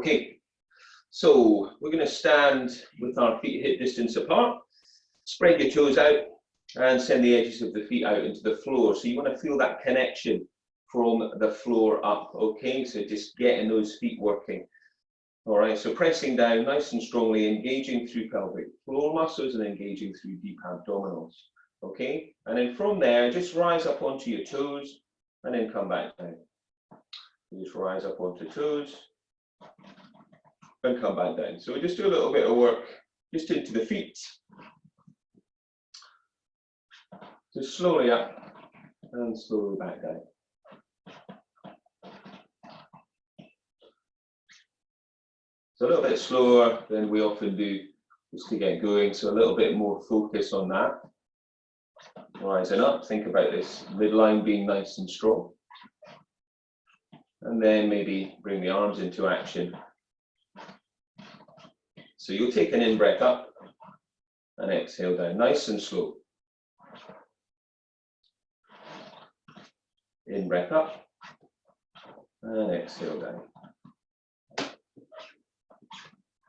Okay, so we're going to stand with our feet hip distance apart. Spread your toes out and send the edges of the feet out into the floor. So you want to feel that connection from the floor up, okay? So just getting those feet working. All right, so pressing down nice and strongly, engaging through pelvic floor muscles and engaging through deep abdominals, okay? And then from there, just rise up onto your toes and then come back down. Just rise up onto toes and come back down. So we just do a little bit of work just into the feet. Just slowly up and slowly back down. So a little bit slower than we often do just to get going. So a little bit more focus on that. Rising up, think about this midline being nice and strong. And then maybe bring the arms into action. So you'll take an in-breath up and exhale down, nice and slow. In-breath up and exhale down.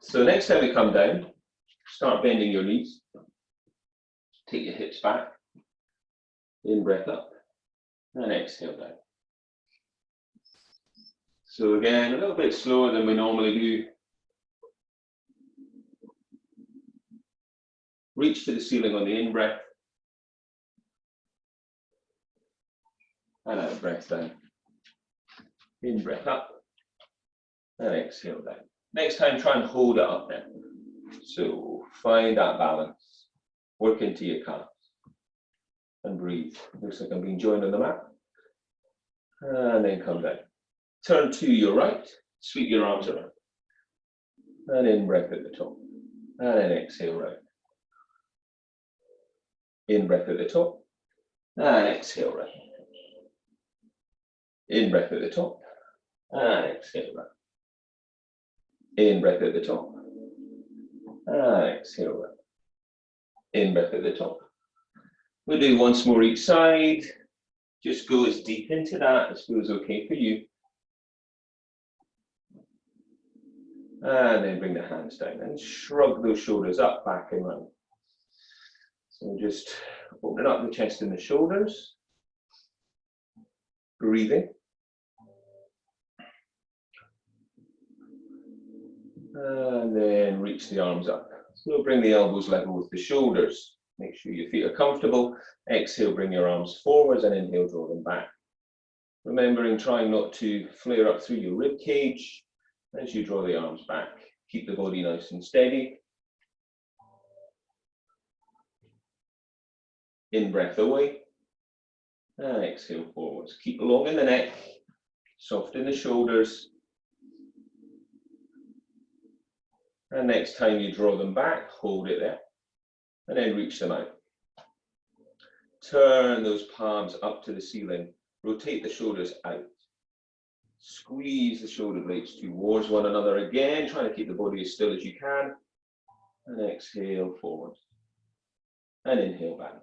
So next time we come down, start bending your knees. Take your hips back. In-breath up and exhale down. So again, a little bit slower than we normally do. Reach to the ceiling on the in-breath. And out breath down. In-breath up and exhale down. Next time, try and hold it up then. So find that balance. Work into your calves. And breathe. Looks like I'm being joined on the mat. And then come down. Turn to your right. Sweep your arms around. And in-breath at the top. And then exhale right. In-breath at the top. And exhale right. In-breath at the top. And exhale right. In-breath at the top. And exhale right. In-breath at the top. We'll do once more each side. Just go as deep into that as feels okay for you. And then bring the hands down and shrug those shoulders up, back and round. So just open up the chest and the shoulders. Breathing. And then reach the arms up. So bring the elbows level with the shoulders. Make sure your feet are comfortable. Exhale, bring your arms forwards and inhale, draw them back. Remembering, trying not to flare up through your rib cage as you draw the arms back. Keep the body nice and steady. In-breath away. And exhale forwards. Keep long in the neck. Soft in the shoulders. And next time you draw them back, hold it there. And then reach them out. Turn those palms up to the ceiling. Rotate the shoulders out. Squeeze the shoulder blades towards one another again, trying to keep the body as still as you can. And exhale forward. And inhale back.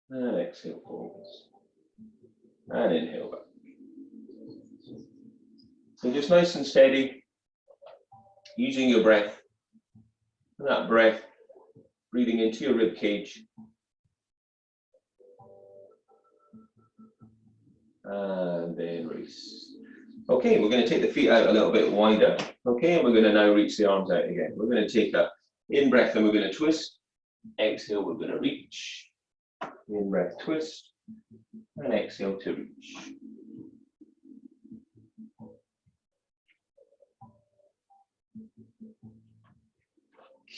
And exhale forwards. And inhale back. So just nice and steady, using your breath. And that breath, breathing into your rib cage. And then release. Okay, we're going to take the feet out a little bit wider. Okay, and we're going to now reach the arms out again. We're going to take a in-breath and we're going to twist. Exhale, we're going to reach. In-breath, twist. And exhale to reach.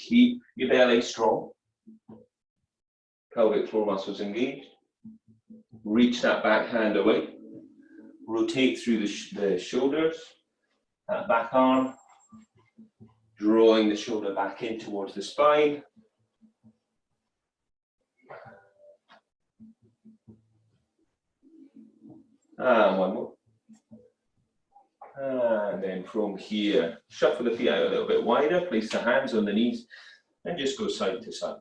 Keep your belly strong. Pelvic floor muscles engaged. Reach that back hand away. Rotate through the shoulders. That back arm. Drawing the shoulder back in towards the spine. And one more. And then from here, shuffle the feet out a little bit wider. Place the hands on the knees and just go side to side.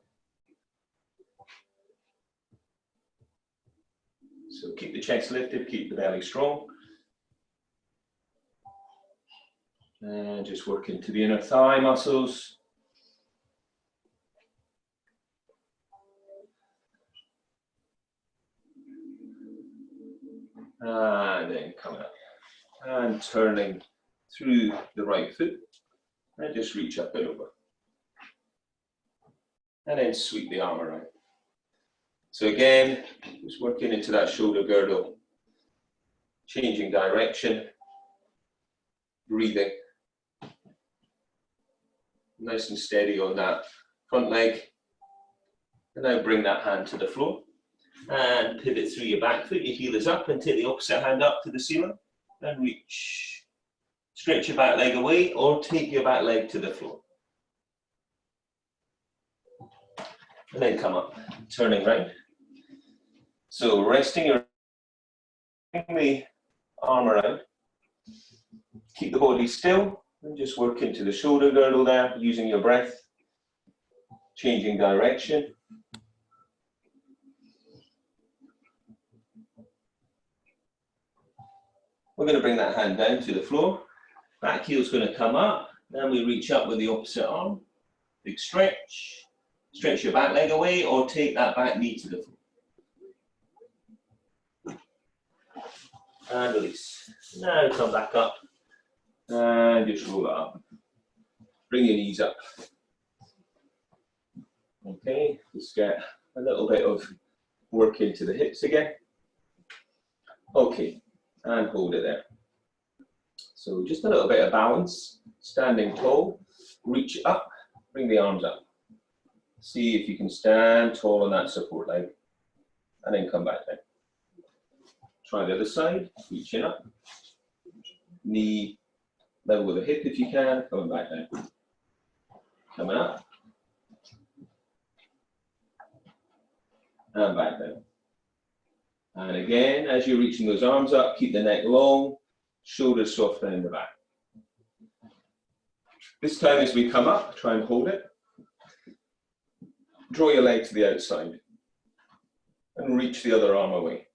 So keep the chest lifted, keep the belly strong. And just work into the inner thigh muscles. And then coming up and turning through the right foot and just reach up and over. And then sweep the arm around. So again, just working into that shoulder girdle, changing direction, breathing. Nice and steady on that front leg. And now bring that hand to the floor and pivot through your back foot. Your heel is up and take the opposite hand up to the ceiling and reach. Stretch your back leg away or take your back leg to the floor. And then come up, turning round. So resting your the arm around. Keep the body still and just work into the shoulder girdle there, using your breath, changing direction. We're going to bring that hand down to the floor. Back heel's going to come up. Then we reach up with the opposite arm. Big stretch. Stretch your back leg away or take that back knee to the floor. And release. Now come back up. And just roll it up. Bring your knees up. Okay, just get a little bit of work into the hips again. Okay, and hold it there. So just a little bit of balance. Standing tall, reach up, bring the arms up. See if you can stand tall on that support leg. And then come back down. Try the other side, reaching up. Knee level with the hip if you can, coming back down. Coming up. And back down. And again, as you're reaching those arms up, keep the neck long, shoulders soft down the back. This time as we come up, try and hold it. Draw your leg to the outside. And reach the other arm away.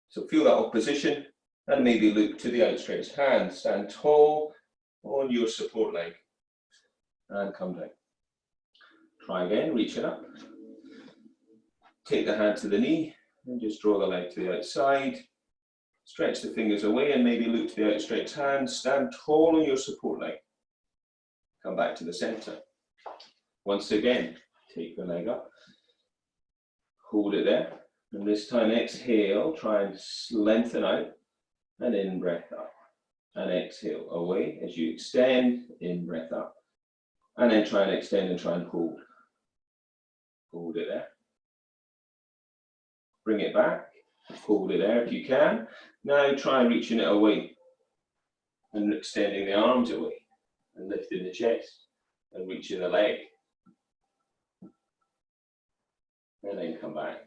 So feel that opposition and maybe look to the outstretched hand. Stand tall on your support leg. And come down. Try again, reaching up. Take the hand to the knee and just draw the leg to the outside. Stretch the fingers away and maybe look to the outstretched hand. Stand tall on your support leg. Come back to the center. Once again, take the leg up. Hold it there. And this time exhale, try and lengthen out. And in, breath up. And exhale away as you extend, in, breath up. And then try and extend and try and hold. Hold it there. Bring it back. Hold it there if you can. Now try reaching it away. And extending the arms away. And lifting the chest. And reaching the leg. And then come back.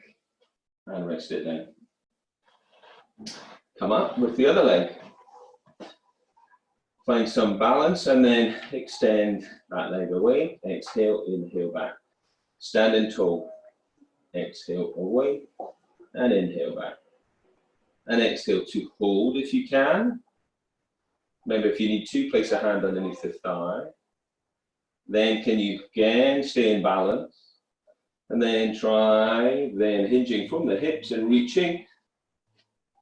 And rest it down. Come up with the other leg. Find some balance and then extend that leg away. Exhale, inhale back. Standing tall. Exhale away and inhale back. And exhale to hold if you can. Remember, if you need to, place a hand underneath the thigh. Then can you again stay in balance? And then try, then hinging from the hips and reaching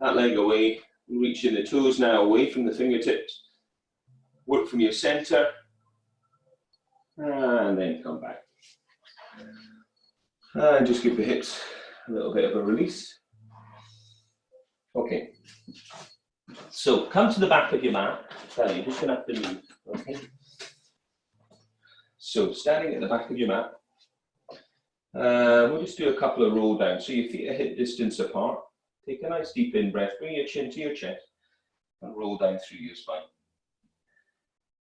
that leg away, reaching the toes now away from the fingertips. Work from your center, and then come back. And just give the hips a little bit of a release. Okay, so come to the back of your mat. You're just gonna have to move, okay? So standing at the back of your mat, we'll just do a couple of roll downs. So your feet are hip distance apart. Take a nice deep in breath, bring your chin to your chest, and roll down through your spine.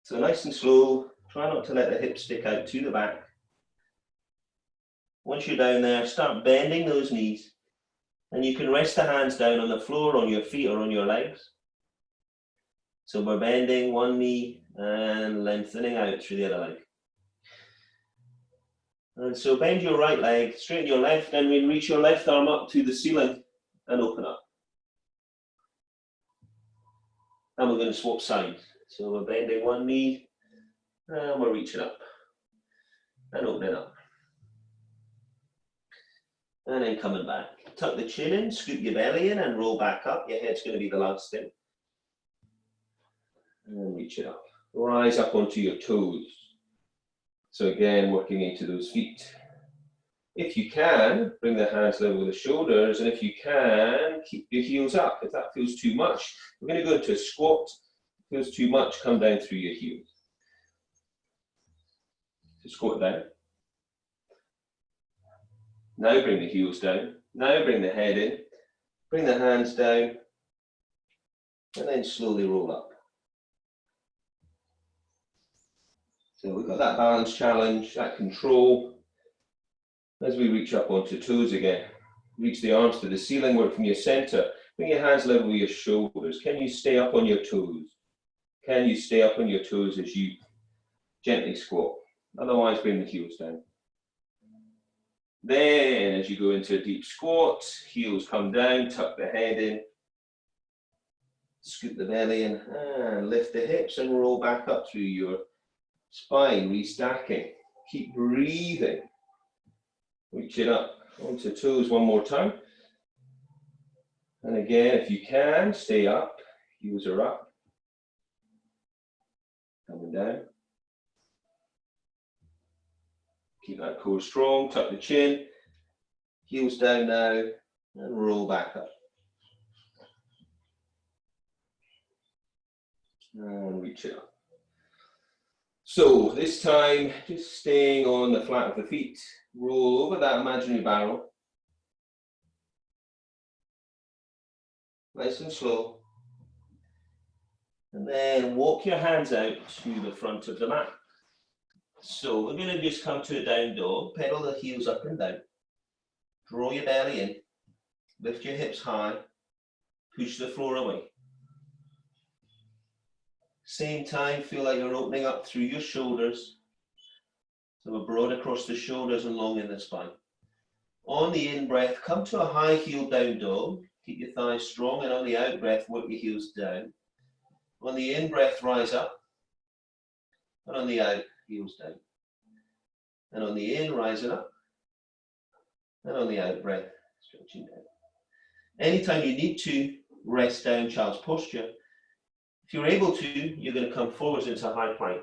So nice and slow, try not to let the hips stick out to the back. Once you're down there, start bending those knees. And you can rest the hands down on the floor, on your feet, or on your legs. So we're bending one knee and lengthening out through the other leg. And so bend your right leg, straighten your left, and we reach your left arm up to the ceiling and open up. And we're going to swap sides. So we're bending one knee and we're reaching up and opening up. And then coming back. Tuck the chin in, scoop your belly in and roll back up. Your head's going to be the last thing. And reach it up. Rise up onto your toes. So again, working into those feet. If you can, bring the hands level with the shoulders, and if you can, keep your heels up. If that feels too much, we're going to go into a squat. If it feels too much, come down through your heels. So squat down. Now bring the heels down. Now bring the head in. Bring the hands down. And then slowly roll up. So we've got that balance challenge, that control. As we reach up onto toes again, reach the arms to the ceiling, work from your center. Bring your hands level with your shoulders. Can you stay up on your toes? Can you stay up on your toes as you gently squat? Otherwise, bring the heels down. Then, as you go into a deep squat, heels come down, tuck the head in, scoop the belly in, and lift the hips and roll back up through your spine, restacking. Keep breathing. Reach it up onto toes one more time. And again, if you can, stay up. Heels are up. Coming down. Keep that core strong. Tuck the chin. Heels down now. And roll back up. And reach it up. So this time, just staying on the flat of the feet. Roll over that imaginary barrel. Nice and slow. And then walk your hands out to the front of the mat. So we're going to just come to a down dog. Pedal the heels up and down. Draw your belly in. Lift your hips high. Push the floor away. Same time, feel like you're opening up through your shoulders. So we're broad across the shoulders and long in the spine. On the in-breath, come to a high heel down dog. Keep your thighs strong, and on the out-breath, work your heels down. On the in-breath, rise up. And on the out, heels down. And on the in, rise it up. And on the out-breath, stretching down. Anytime you need to, rest down, child's posture. If you're able to, you're going to come forwards into high plank.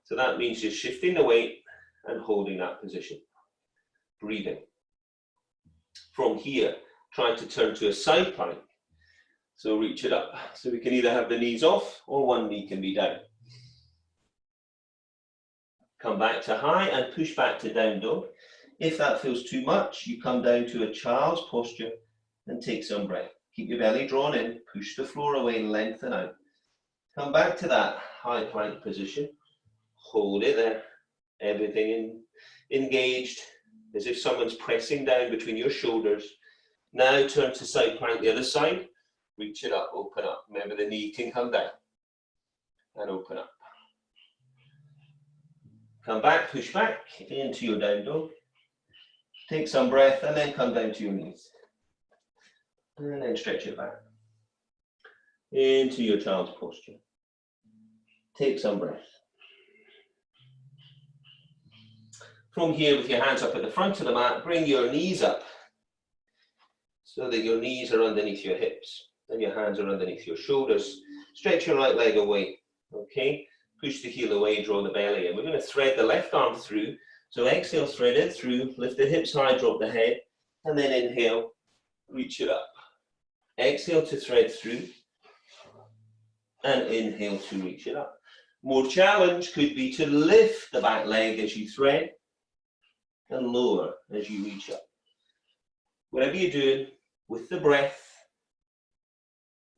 So that means you're shifting the weight and holding that position. Breathing. From here, trying to turn to a side plank. So reach it up. So we can either have the knees off or one knee can be down. Come back to high and push back to down dog. If that feels too much, you come down to a child's posture and take some breath. Keep your belly drawn in, push the floor away, lengthen out. Come back to that high plank position. Hold it there. Everything engaged, as if someone's pressing down between your shoulders. Now turn to side plank the other side. Reach it up, open up. Remember, the knee can come down. And open up. Come back, push back into your down dog. Take some breath and then come down to your knees. And then stretch it back. Into your child's posture. Take some breath. From here, with your hands up at the front of the mat, bring your knees up so that your knees are underneath your hips and your hands are underneath your shoulders. Stretch your right leg away, okay? Push the heel away, draw the belly in. We're going to thread the left arm through. So exhale, thread it through, lift the hips high, drop the head, and then inhale, reach it up. Exhale to thread through, and inhale to reach it up. More challenge could be to lift the back leg as you thread, and lower as you reach up. Whatever you do, with the breath,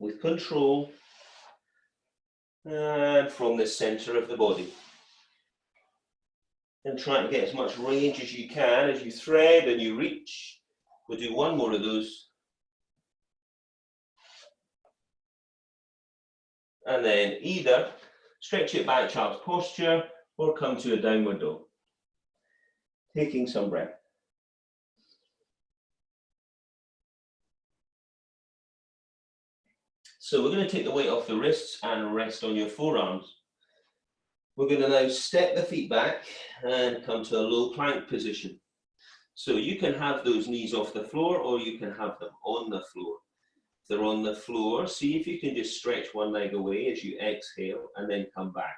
with control, and from the center of the body. And try to get as much range as you can as you thread and you reach. We'll do one more of those. And then either stretch it back, child's posture, or come to a downward dog. Taking some breath. So we're going to take the weight off the wrists and rest on your forearms. We're going to now step the feet back and come to a low plank position. So you can have those knees off the floor or you can have them on the floor. If they're on the floor, see if you can just stretch one leg away as you exhale and then come back.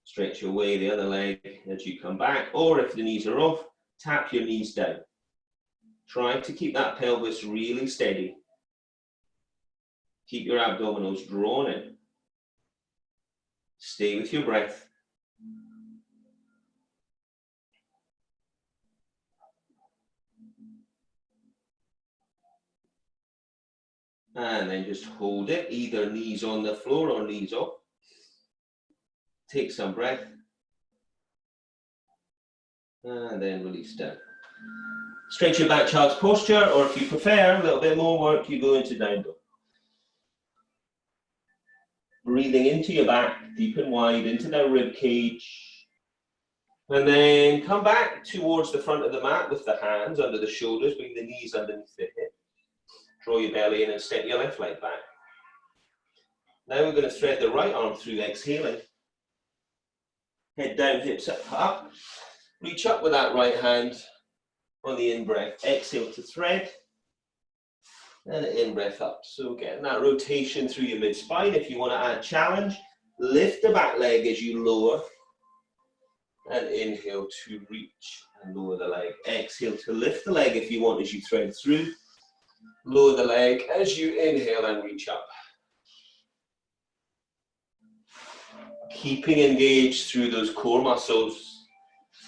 Stretch away the other leg as you come back, or if the knees are off, tap your knees down. Try to keep that pelvis really steady. Keep your abdominals drawn in. Stay with your breath. And then just hold it, either knees on the floor or knees off. Take some breath. And then release down. Straighten your back child's posture, or if you prefer a little bit more work, you go into down dog. Breathing into your back, deep and wide, into the rib cage. And then come back towards the front of the mat with the hands under the shoulders, bring the knees underneath the hip. Draw your belly in and step your left leg back. Now we're going to thread the right arm through, exhaling. Head down, hips up. Reach up with that right hand on the in-breath. Exhale to thread. And in-breath up. So getting that rotation through your mid-spine. If you want to add challenge, lift the back leg as you lower. And inhale to reach and lower the leg. Exhale to lift the leg if you want as you thread through. Lower the leg as you inhale and reach up. Keeping engaged through those core muscles.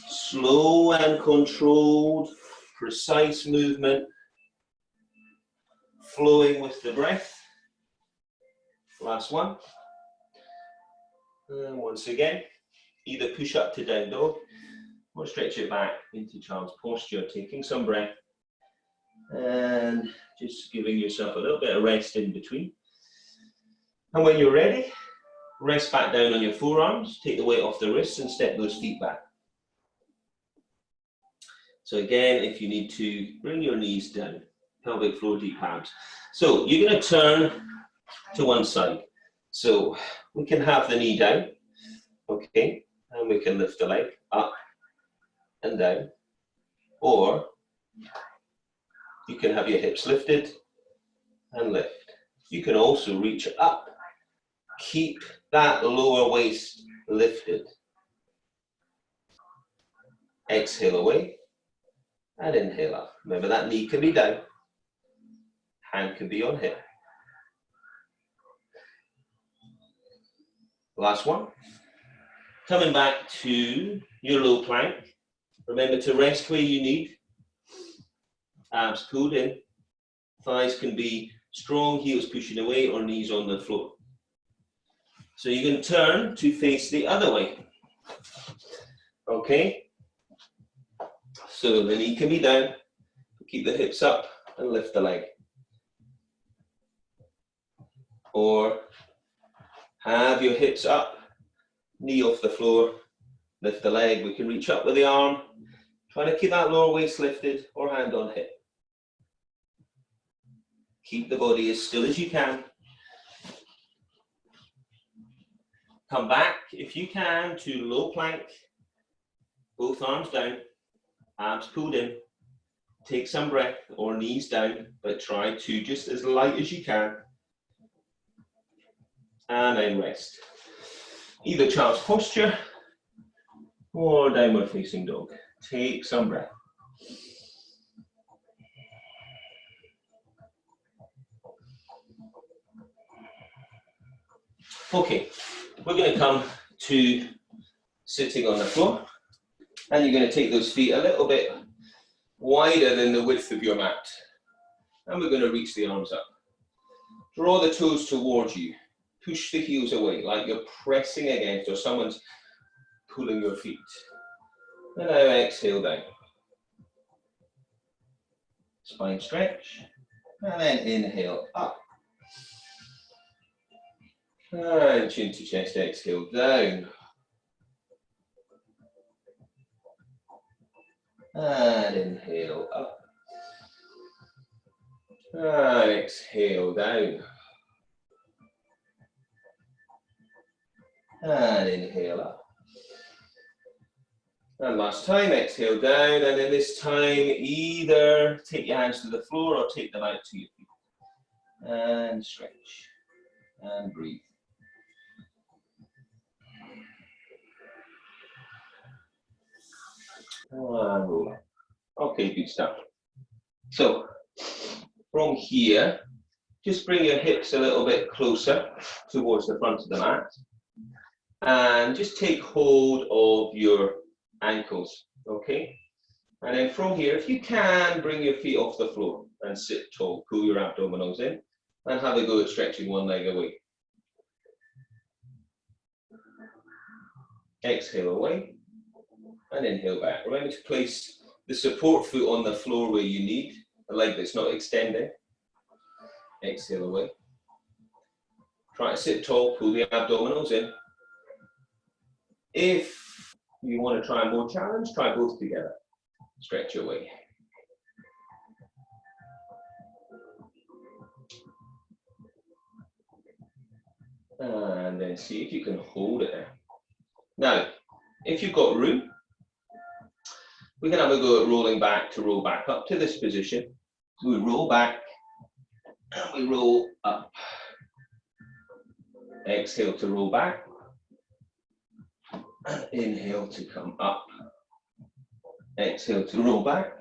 Slow and controlled, precise movement. Flowing with the breath. Last one. And once again, either push up to down dog or stretch it back into child's posture, taking some breath and just giving yourself a little bit of rest in between. And when you're ready, rest back down on your forearms, take the weight off the wrists and step those feet back. So again, if you need to, bring your knees down, pelvic floor deep abs. So you're going to turn to one side. So we can have the knee down, okay, and we can lift the leg up and down, or you can have your hips lifted and lift. You can also reach up. Keep that lower waist lifted. Exhale away and inhale up. Remember that knee can be down, hand can be on hip. Last one. Coming back to your low plank. Remember to rest where you need. Abs pulled in. Thighs can be strong, heels pushing away, or knees on the floor. So you can turn to face the other way. Okay? So the knee can be down. Keep the hips up and lift the leg. Or have your hips up, knee off the floor, lift the leg. We can reach up with the arm, trying to keep that lower waist lifted, or hand on hip. Keep the body as still as you can. Come back, if you can, to low plank. Both arms down, abs pulled in. Take some breath, or knees down, but try to just as light as you can. And then rest. Either child's posture or downward facing dog. Take some breath. Okay, we're going to come to sitting on the floor, and you're going to take those feet a little bit wider than the width of your mat. And we're going to reach the arms up. Draw the toes towards you. Push the heels away like you're pressing against or someone's pulling your feet. And now exhale down. Spine stretch. And then inhale up. And chin to chest, exhale down. And inhale up. And exhale down. And inhale up. And last time, exhale down, and then this time, either take your hands to the floor or take them out to your feet. And stretch, and breathe. And roll up. Okay, good stuff. So, from here, just bring your hips a little bit closer towards the front of the mat. And just take hold of your ankles, okay? And then from here, if you can, bring your feet off the floor and sit tall. Pull your abdominals in and have a go at stretching one leg away. Exhale away and inhale back. Remember to place the support foot on the floor where you need, the leg that's not extending. Exhale away. Try to sit tall, pull the abdominals in. If you want to try a more challenge, try both together. Stretch away. And then see if you can hold it there. Now, if you've got room, we can have a go at rolling back to roll back up to this position. So we roll back and we roll up. Exhale to roll back. And inhale to come up. Exhale to roll back.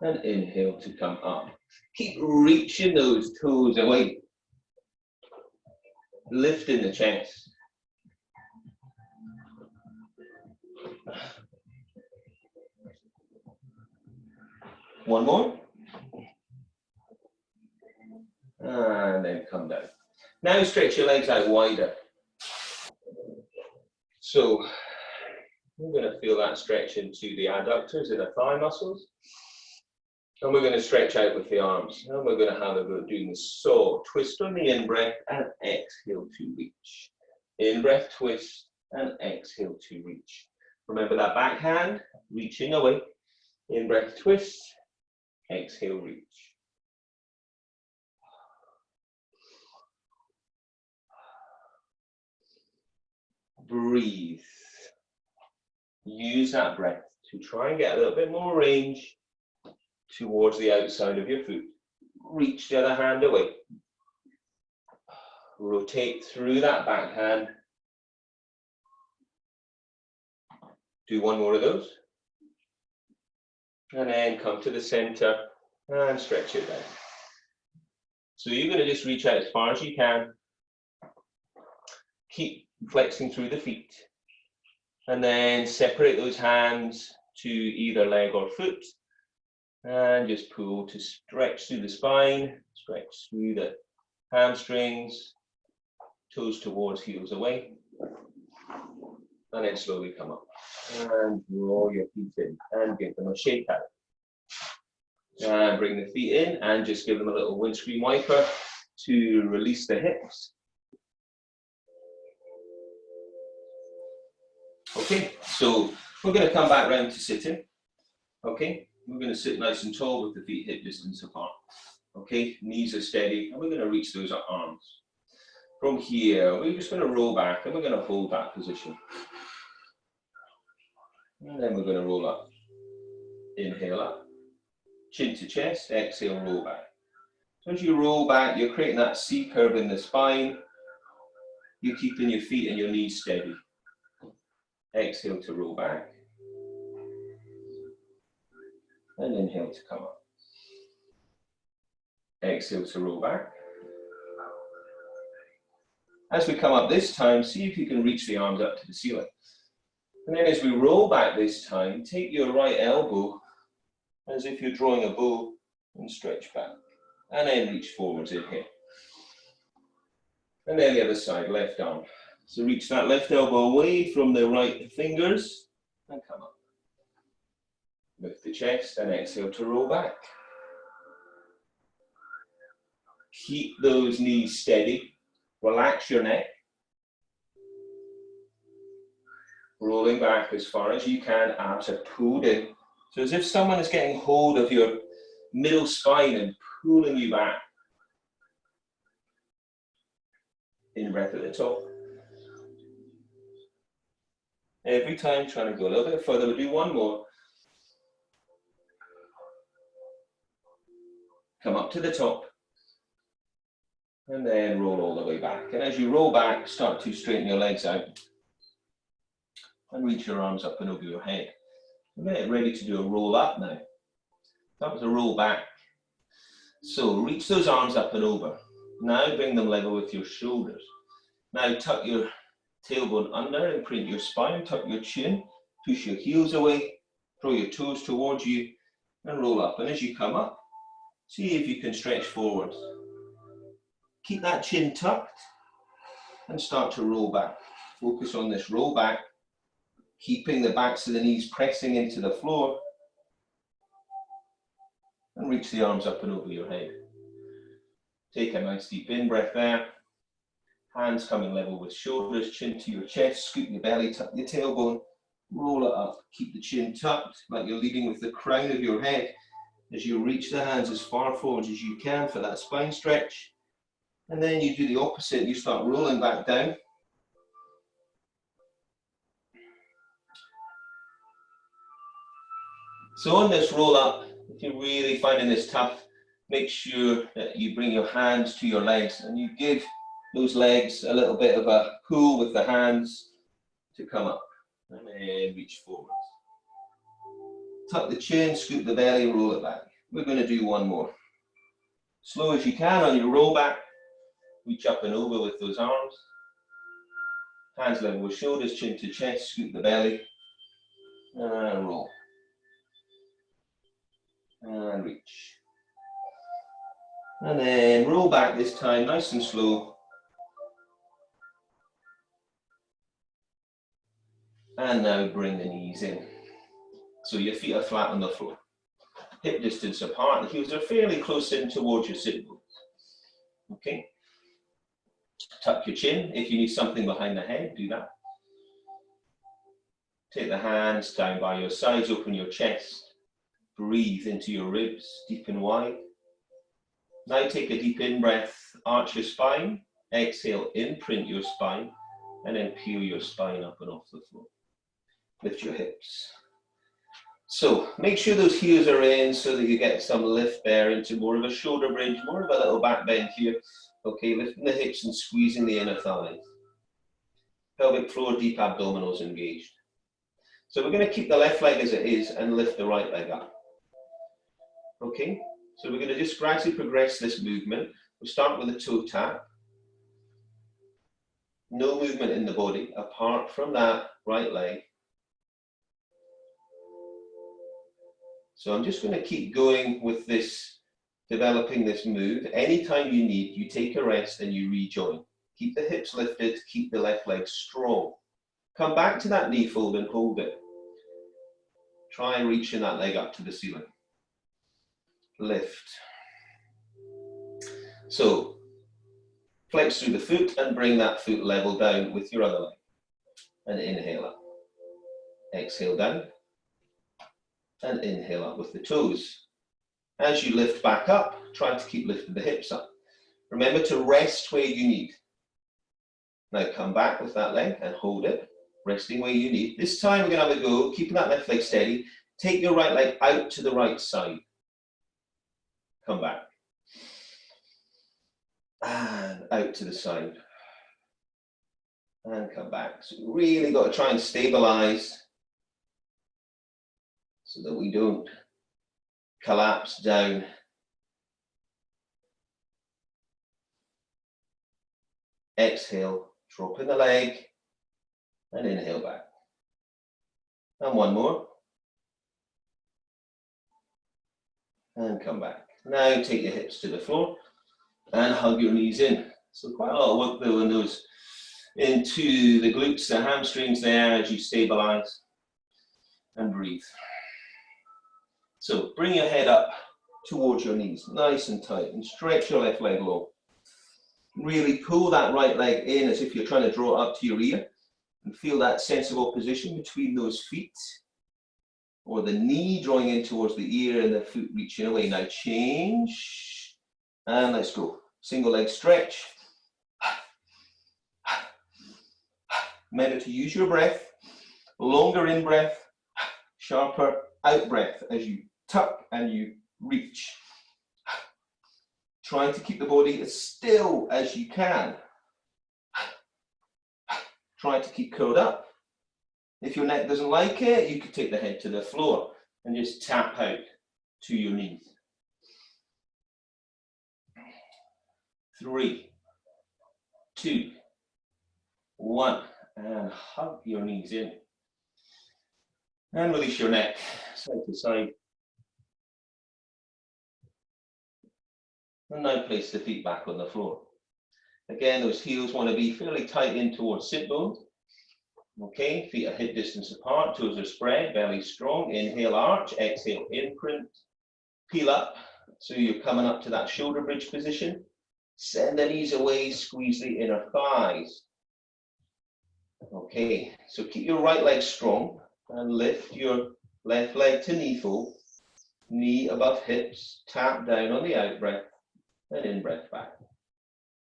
And inhale to come up. Keep reaching those toes away. Lifting the chest. One more. And then come down. Now stretch your legs out wider. So we're going to feel that stretch into the adductors and the thigh muscles. And we're going to stretch out with the arms. And we're going to have a go doing the saw. Twist on the in-breath and exhale to reach. In-breath, twist, and exhale to reach. Remember that back hand, reaching away. In-breath, twist, exhale, reach. Breathe. Use that breath to try and get a little bit more range towards the outside of your foot. Reach the other hand away. Rotate through that back hand. Do one more of those. And then come to the center and stretch it down. So you're going to just reach out as far as you can. Keep flexing through the feet. And then separate those hands to either leg or foot. And just pull to stretch through the spine, stretch through the hamstrings, toes towards, heels away. And then slowly come up. And draw your feet in and give them a shake out. And bring the feet in and just give them a little windscreen wiper to release the hips. Okay, so we're going to come back round to sitting. Okay, we're going to sit nice and tall with the feet hip distance apart. Okay, knees are steady, and we're going to reach those arms. From here, we're just going to roll back, and we're going to hold that position. And then we're going to roll up. Inhale up. Chin to chest, exhale, roll back. So as you roll back, you're creating that C curve in the spine. You're keeping your feet and your knees steady. Exhale to roll back. And inhale to come up. Exhale to roll back. As we come up this time, see if you can reach the arms up to the ceiling. And then as we roll back this time, take your right elbow as if you're drawing a bow and stretch back. And then reach forwards in here. And then the other side, left arm. So reach that left elbow away from the right fingers and come up. Lift the chest and exhale to roll back. Keep those knees steady. Relax your neck. Rolling back as far as you can, abs are pulled in. So as if someone is getting hold of your middle spine and pulling you back. In breath at the top. Every time, trying to go a little bit further. We'll do one more. Come up to the top. And then roll all the way back. And as you roll back, start to straighten your legs out. And reach your arms up and over your head. Get ready to do a roll up now. That was a roll back. So reach those arms up and over. Now bring them level with your shoulders. Now tuck your tailbone under and print your spine. Tuck your chin. Push your heels away. Draw your toes towards you. And roll up. And as you come up, see if you can stretch forwards. Keep that chin tucked and start to roll back. Focus on this roll back, keeping the backs of the knees pressing into the floor, and reach the arms up and over your head. Take a nice deep in breath there. Hands coming level with shoulders, chin to your chest, scoop your belly, tuck your tailbone, roll it up. Keep the chin tucked like you're leading with the crown of your head as you reach the hands as far forward as you can for that spine stretch. And then you do the opposite, you start rolling back down. So on this roll up, if you're really finding this tough, make sure that you bring your hands to your legs and you give those legs a little bit of a pull with the hands to come up. And then reach forward. Tuck the chin, scoop the belly, roll it back. We're going to do one more. Slow as you can on your roll back. Reach up and over with those arms. Hands level with shoulders, chin to chest, scoop the belly. And roll. And reach. And then roll back this time, nice and slow. And now bring the knees in. So your feet are flat on the floor. Hip distance apart, the heels are fairly close in towards your sit bones. Okay. Tuck your chin. If you need something behind the head, do that. Take the hands down by your sides, open your chest. Breathe into your ribs, deep and wide. Now take a deep in breath, arch your spine. Exhale, imprint your spine, and then peel your spine up and off the floor. Lift your hips. So make sure those heels are in so that you get some lift there into more of a shoulder bridge, more of a little back bend here. Okay, lifting the hips and squeezing the inner thighs. Pelvic floor, deep abdominals engaged. So we're going to keep the left leg as it is and lift the right leg up. Okay, so we're going to just gradually progress this movement. We'll start with a toe tap. No movement in the body apart from that right leg. So I'm just going to keep going with this, developing this move. Anytime you need, you take a rest and you rejoin. Keep the hips lifted, keep the left leg strong. Come back to that knee fold and hold it. Try reaching that leg up to the ceiling. Lift. So flex through the foot and bring that foot level down with your other leg. And inhale up. Exhale down. And inhale up with the toes. As you lift back up, try to keep lifting the hips up. Remember to rest where you need. Now come back with that leg and hold it, resting where you need. This time we're going to have a go, keeping that left leg steady. Take your right leg out to the right side. Come back. And out to the side. And come back. So we really got to try and stabilize so that we don't collapse down. Exhale, drop in the leg, and inhale back. And one more. And come back. Now take your hips to the floor and hug your knees in. So quite a lot of work there in those, into the glutes, the hamstrings there as you stabilize and breathe. So bring your head up towards your knees, nice and tight, and stretch your left leg long. Really pull that right leg in as if you're trying to draw it up to your ear, and feel that sense of opposition between those feet, or the knee drawing in towards the ear and the foot reaching away. Now change, and let's go. Single leg stretch. Remember to use your breath Longer in breath, sharper out breath as you tuck and you reach. Trying to keep the body as still as you can. Try to keep curled up. If your neck doesn't like it, you could take the head to the floor and just tap out to your knees. 3, 2, 1, and hug your knees in. And release your neck side to side. And now place the feet back on the floor. Again, those heels want to be fairly tight in towards sit bones. Okay, feet are hip distance apart, toes are spread, belly strong. Inhale, arch, exhale, imprint. Peel up, so you're coming up to that shoulder bridge position. Send the knees away, squeeze the inner thighs. Okay, so keep your right leg strong and lift your left leg to knee fold. Knee above hips, tap down on the out breath and in breath back.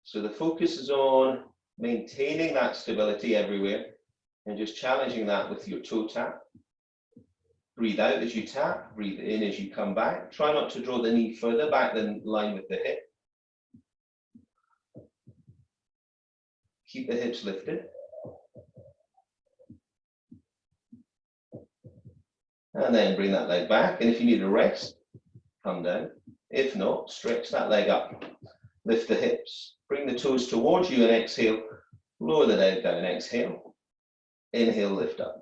So the focus is on maintaining that stability everywhere and just challenging that with your toe tap. Breathe out as you tap, breathe in as you come back. Try not to draw the knee further back than line with the hip. Keep the hips lifted. And then bring that leg back. And if you need a rest, come down. If not, stretch that leg up. Lift the hips. Bring the toes towards you and exhale. Lower the leg down. Exhale. Inhale, lift up.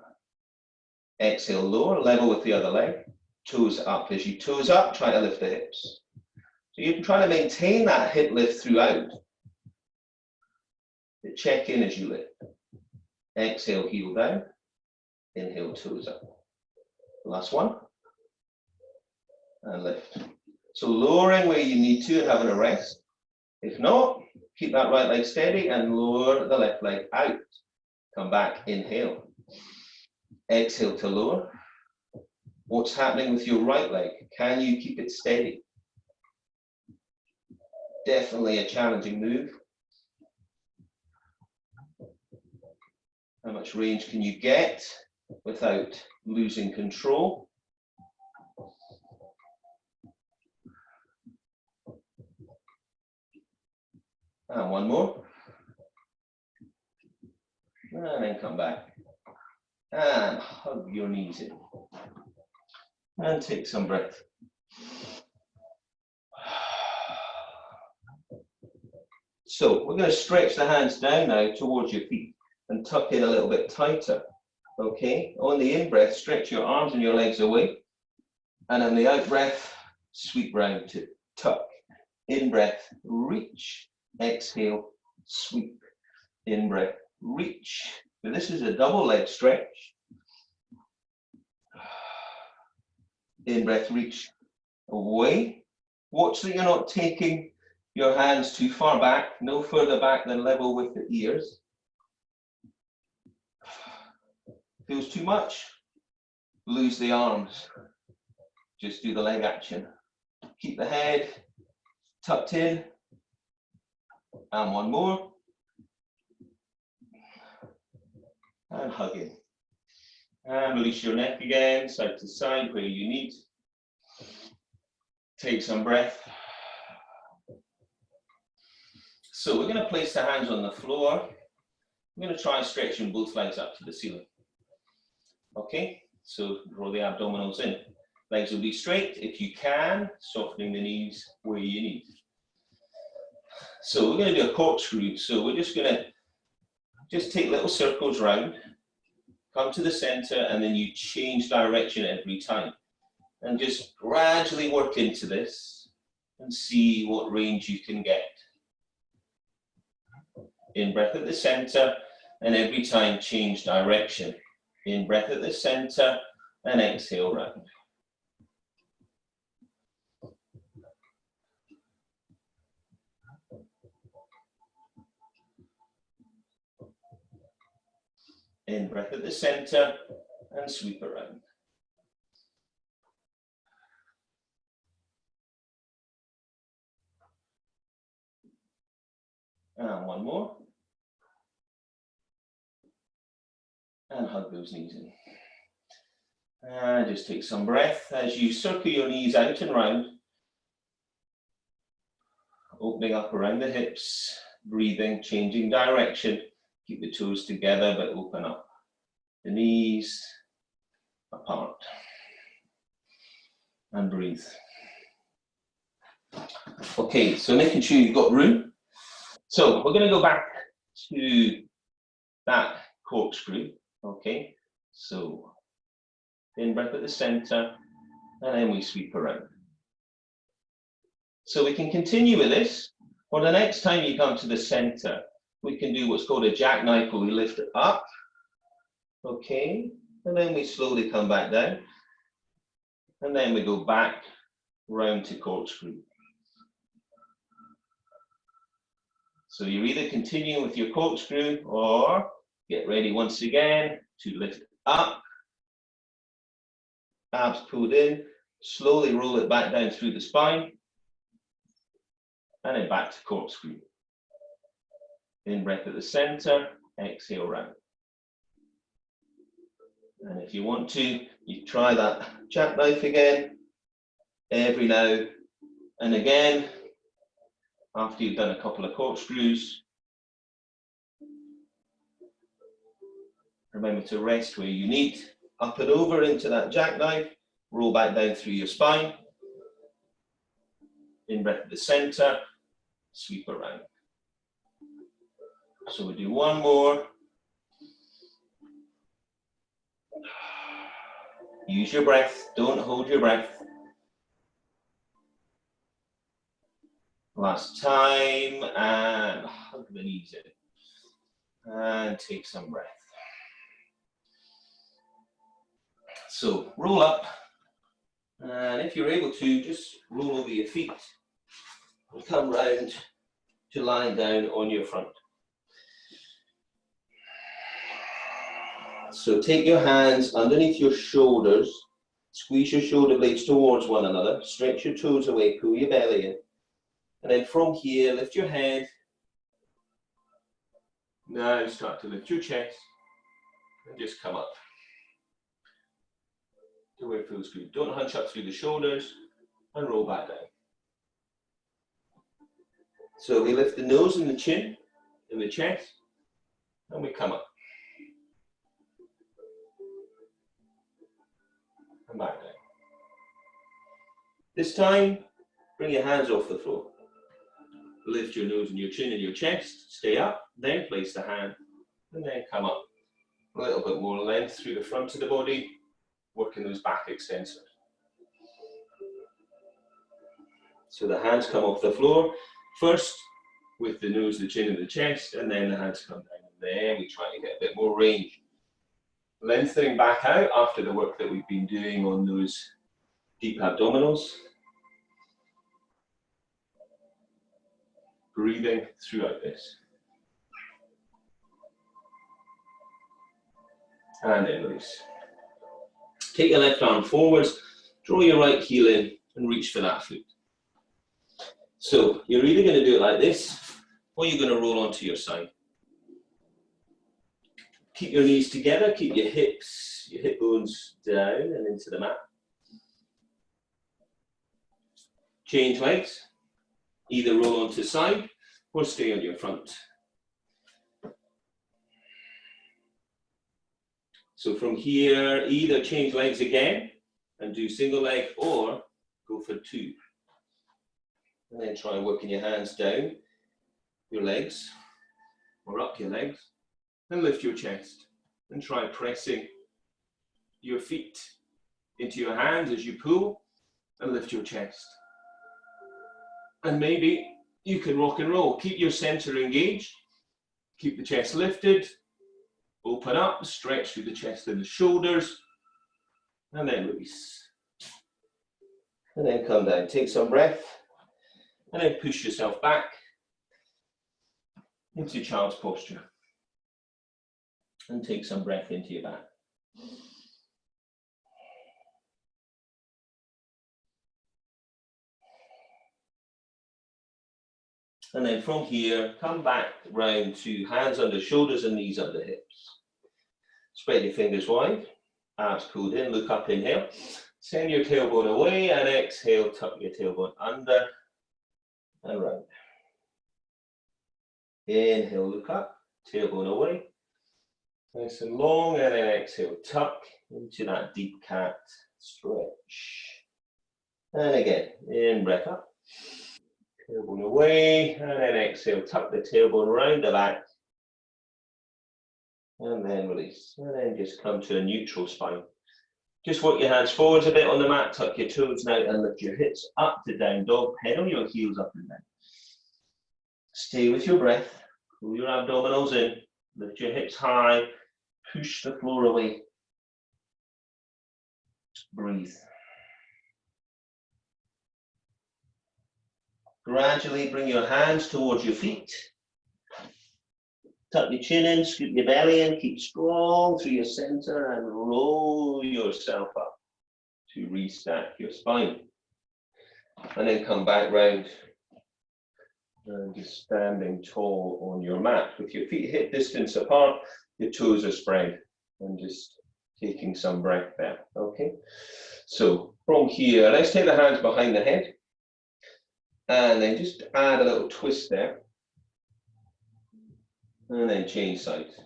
Exhale, lower, level with the other leg. Toes up. As you toes up, try to lift the hips. So you can try to maintain that hip lift throughout. Check in as you lift. Exhale, heel down. Inhale, toes up. Last one. And lift. So lowering where you need to and having a rest. If not, keep that right leg steady and lower the left leg out. Come back, inhale. Exhale to lower. What's happening with your right leg? Can you keep it steady? Definitely a challenging move. How much range can you get without losing control? And one more. And then come back. And hug your knees in. And take some breath. So we're going to stretch the hands down now towards your feet and tuck in a little bit tighter. Okay, on the in-breath, stretch your arms and your legs away. And on the out-breath, sweep round to tuck. In-breath, reach. Exhale, sweep. In-breath, reach. Now this is a double leg stretch. In-breath, reach away. Watch that you're not taking your hands too far back, no further back than level with the ears. Feels too much? Lose the arms. Just do the leg action. Keep the head tucked in. And one more. And hug in. And release your neck again, side to side where you need. Take some breath. So we're going to place the hands on the floor. I'm going to try stretching both legs up to the ceiling. Okay, so draw the abdominals in. Legs will be straight if you can, softening the knees where you need. So we're going to do a corkscrew. So we're just going to take little circles round, come to the center, and then you change direction every time. And just gradually work into this and see what range you can get. In breath at the center, and every time change direction. In breath at the center, and exhale round. In breath at the center, and sweep around. And one more. And hug those knees in. And just take some breath as you circle your knees out and round. Opening up around the hips, breathing, changing direction. Keep the toes together, but open up. The knees apart. And breathe. Okay, so making sure you've got room. So we're going to go back to that corkscrew. Okay, so in breath at the center, and then we sweep around. So we can continue with this. For the next time you come to the center, we can do what's called a jackknife, where we lift it up. Okay, and then we slowly come back down. And then we go back round to corkscrew. So you're either continuing with your corkscrew or get ready once again to lift up. Abs pulled in, slowly roll it back down through the spine. And then back to corkscrew. In breath at the center, exhale round. And if you want to, you try that jackknife again, every now and again, after you've done a couple of corkscrews. Remember to rest where you need. Up and over into that jackknife, roll back down through your spine. In breath at the center, sweep around. So we'll do one more. Use your breath, don't hold your breath. Last time, and hug the knees in. And take some breath. So roll up, and if you're able to, just roll over your feet and come round to lying down on your front. So take your hands underneath your shoulders, squeeze your shoulder blades towards one another, stretch your toes away, pull your belly in. And then from here, lift your head. Now start to lift your chest and just come up to where it feels good. Don't hunch up through the shoulders and roll back down. So we lift the nose and the chin and the chest and we come up. And back down. This time, bring your hands off the floor. Lift your nose and your chin and your chest, stay up, then place the hand, and then come up. A little bit more length through the front of the body, working those back extensors. So the hands come off the floor, first with the nose, the chin and the chest, and then the hands come down. And then we try to get a bit more range. Lengthening back out after the work that we've been doing on those deep abdominals. Breathing throughout this. And then release. Take your left arm forwards, draw your right heel in and reach for that foot. So you're either going to do it like this or you're going to roll onto your side. Keep your knees together, keep your hips, your hip bones down and into the mat. Change legs. Either roll onto side or stay on your front. So from here, either change legs again and do single leg or go for two. And then try working your hands down your legs or up your legs and lift your chest. And try pressing your feet into your hands as you pull and lift your chest. And maybe you can rock and roll. Keep your center engaged. Keep the chest lifted. Open up, stretch through the chest and the shoulders. And then release. And then come down. Take some breath. And then push yourself back into child's posture. And take some breath into your back. And then from here, come back round to hands under shoulders and knees under hips. Spread your fingers wide. Abs pulled in. Look up, inhale. Send your tailbone away and exhale. Tuck your tailbone under and round. Inhale, look up. Tailbone away. Nice and long, and then exhale. Tuck into that deep cat. Stretch. And again, in, breath up. Tailbone away, and then exhale. Tuck the tailbone round the back. And then release. And then just come to a neutral spine. Just work your hands forwards a bit on the mat. Tuck your toes now and lift your hips up to down dog. Pedal your heels up and down. Stay with your breath. Pull your abdominals in. Lift your hips high. Push the floor away. Breathe. Gradually bring your hands towards your feet. Tuck your chin in, scoop your belly in, keep strong through your center and roll yourself up to restack your spine. And then come back round and just standing tall on your mat with your feet hip distance apart, your toes are spread, and just taking some breath there, okay? So from here, let's take the hands behind the head and then just add a little twist there. And then change sides.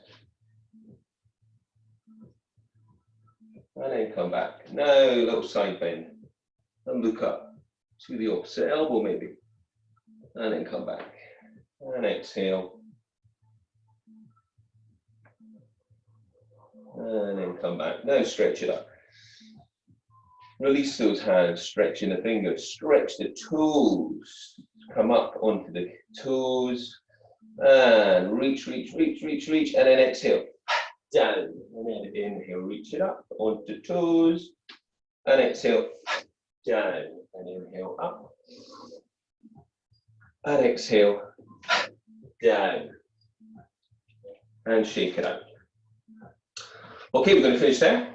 And then come back. Now a little side bend. And look up to the opposite elbow maybe. And then come back. And exhale. And then come back. Now stretch it up. Release those hands, stretching the fingers. Stretch the toes. Come up onto the toes. And reach, reach, reach, reach, reach, and then exhale, down, and then inhale, reach it up, onto toes, and exhale, down, and inhale, up, and exhale, down, and shake it out. Okay, we're going to finish there.